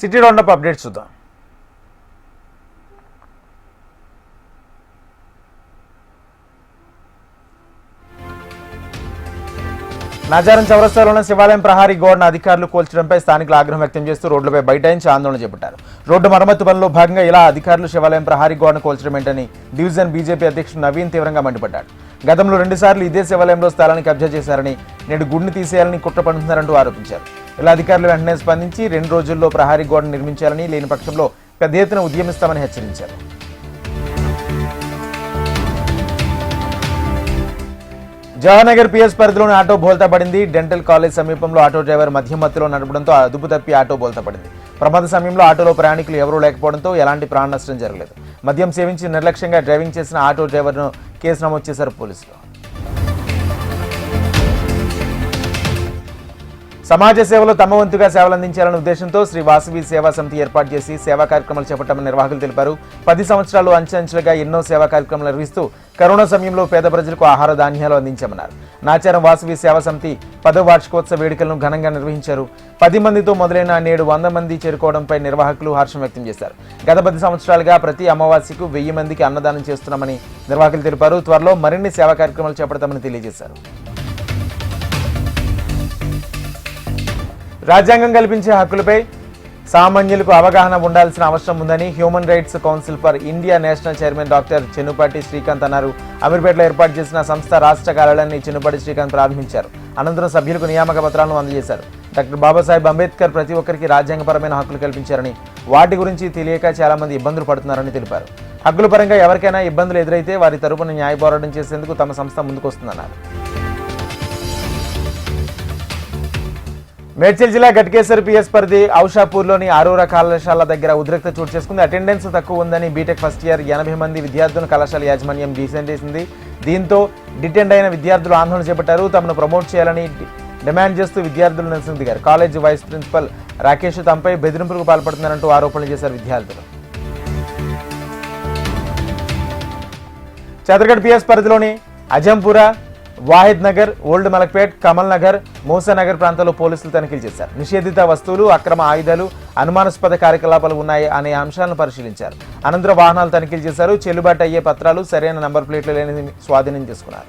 City round up updates చూద్దాం. నాచారం చౌరస్తాలో ఉన్న శివాలయం ప్రహారీ గోడను అధికారులు కూల్చడంపై స్థానికులు ఆగ్రహం వ్యక్తం చేస్తూ రోడ్లపై బైఠాయించి ఆందోళన చేపట్టారు. రోడ్డు మరమ్మతు పనిలో భాగంగా ఇలా అధికారులు శివాలయం ప్రహారీ గోడను కూల్చడం ఏంటని డివిజన్ బీజేపీ అధ్యక్షుడు నవీన్ తీవ్రంగా మండిపడ్డాడు. గతంలో 2 సార్లు ఇదే శివాలయంలో స్థలాన్ని కబ్జా చేశారని, నేడు గుడిని తీసేయాలని కుట్ర పడుతున్నారంటూ ఆరోపించారు. ఇలా అధికారులు వెంటనే స్పందించి 2 రోజుల్లో ప్రహారీ గోడను నిర్మించాలని, లేని పక్షంలో పెద్ద ఎత్తున ఉద్యమిస్తామని హెచ్చరించారు. జవహర్నగర్ పిఎస్ పరిధిలోని ఆటో బోల్తా పడింది. డెంటల్ కాలేజ్ సమీపంలో ఆటో డ్రైవర్ మధ్య మత్తులో నడపడంతో అదుపు తప్పి ఆటో బోల్తా పడింది. ప్రమాద సమయంలో ఆటోలో ప్రయాణికులు ఎవరూ లేకపోవడంతో ఎలాంటి ప్రాణ నష్టం జరగలేదు. మద్యం సేవించి నిర్లక్ష్యంగా డ్రైవింగ్ చేసిన ఆటో డ్రైవర్ను కేసు నమోదు చేశారు పోలీసులు. సమాజ సేవలో తమ వంతుగా సేవలందించాలనే ఉద్దేశంతో శ్రీ వాసవి సేవా సమితి ఏర్పాటు చేసి సేవా కార్యక్రమాలు చేపట్టామని నిర్వాహకులు తెలిపారు. 10 సంవత్సరాలు అంచెంచెలుగా ఎన్నో సేవా కార్యక్రమాలు నిర్వహిస్తూ కరోనా సమయంలో పేద ప్రజలకు ఆహార ధాన్యాలు అందించామన్నారు. నాచారం వాసవి సేవా సమితి 10వ వార్షికోత్సవ వేడుకలను ఘనంగా నిర్వహించారు. 10 మందితో మొదలైన నేడు 100 మంది చేరుకోవడంపై నిర్వాహకులు హర్షం వ్యక్తం చేశారు. గత 10 సంవత్సరాలుగా ప్రతి అమావాస్యకు 1000 మందికి అన్నదానం చేస్తున్నామని నిర్వాహకులు తెలిపారు. త్వరలో మరిన్ని సేవా కార్యక్రమాలు చేపడతామని తెలియజేశారు. రాజ్యాంగం కల్పించే హక్కులపై సామాన్యులకు అవగాహన ఉండాల్సిన అవసరం ఉందని human rights council for India national chairman doctor Chennupati Srikanth అన్నారు. అమీర్పేటలో ఏర్పాటు చేసిన సంస్థ రాష్ట్ర కార్యాలయాన్ని చెన్నుపాటి శ్రీకాంత్ ప్రారంభించారు. అనంతరం సభ్యులకు నియామక పత్రాలను అందజేశారు. డాక్టర్ బాబాసాహెబ్ అంబేద్కర్ ప్రతి ఒక్కరికి రాజ్యాంగపరమైన హక్కులు కల్పించారని, వాటి గురించి తెలియక చాలా మంది ఇబ్బందులు పడుతున్నారని తెలిపారు. హక్కుల పరంగా ఎవరికైనా ఇబ్బందులు ఎదురైతే వారి తరపున న్యాయ పోరాటం చేసేందుకు తమ సంస్థ ముందుకొస్తుందన్నారు. మేడ్చల్ జిల్లా గట్కేసర్ పిఎస్ పరిధి ఔషాపూర్లోని ఆరూర కళాశాల దగ్గర ఉద్రిక్త చోటు చేసుకుంది. అటెండెన్స్ తక్కువ ఉందని బీటెక్ ఫస్ట్ ఇయర్ 80 మంది విద్యార్థులను కళాశాల యాజమాన్యం డిసైన్ చేసింది. దీంతో డిటెండ్ అయిన విద్యార్థులు ఆందోళన చేపట్టారు. తమను ప్రమోట్ చేయాలని డిమాండ్ చేస్తూ విద్యార్థులు నిరసన దిగారు. కాలేజీ వైస్ ప్రిన్సిపల్ రాకేష్ తమపై బెదిరింపులకు పాల్పడుతున్నారంటూ ఆరోపణలు చేశారు విద్యార్థులు. చదర్గఢ్ పిఎస్ పరిధిలోని అజంపురా, వాహిద్ నగర్, ఓల్డ్ మలక్పేట్, కమల్ నగర్, మూసానగర్ ప్రాంతాల్లో పోలీసులు తనిఖీలు చేశారు. నిషేధిత వస్తువులు, అక్రమ ఆయుధాలు, అనుమానాస్పద కార్యకలాపాలు ఉన్నాయి అనే అంశాలను పరిశీలించారు. అనంతరం వాహనాలు తనిఖీలు చేశారు. చెల్లుబాటు అయ్యే పత్రాలు, సరైన నంబర్ ప్లేట్లు లేని స్వాధీనం చేసుకున్నారు.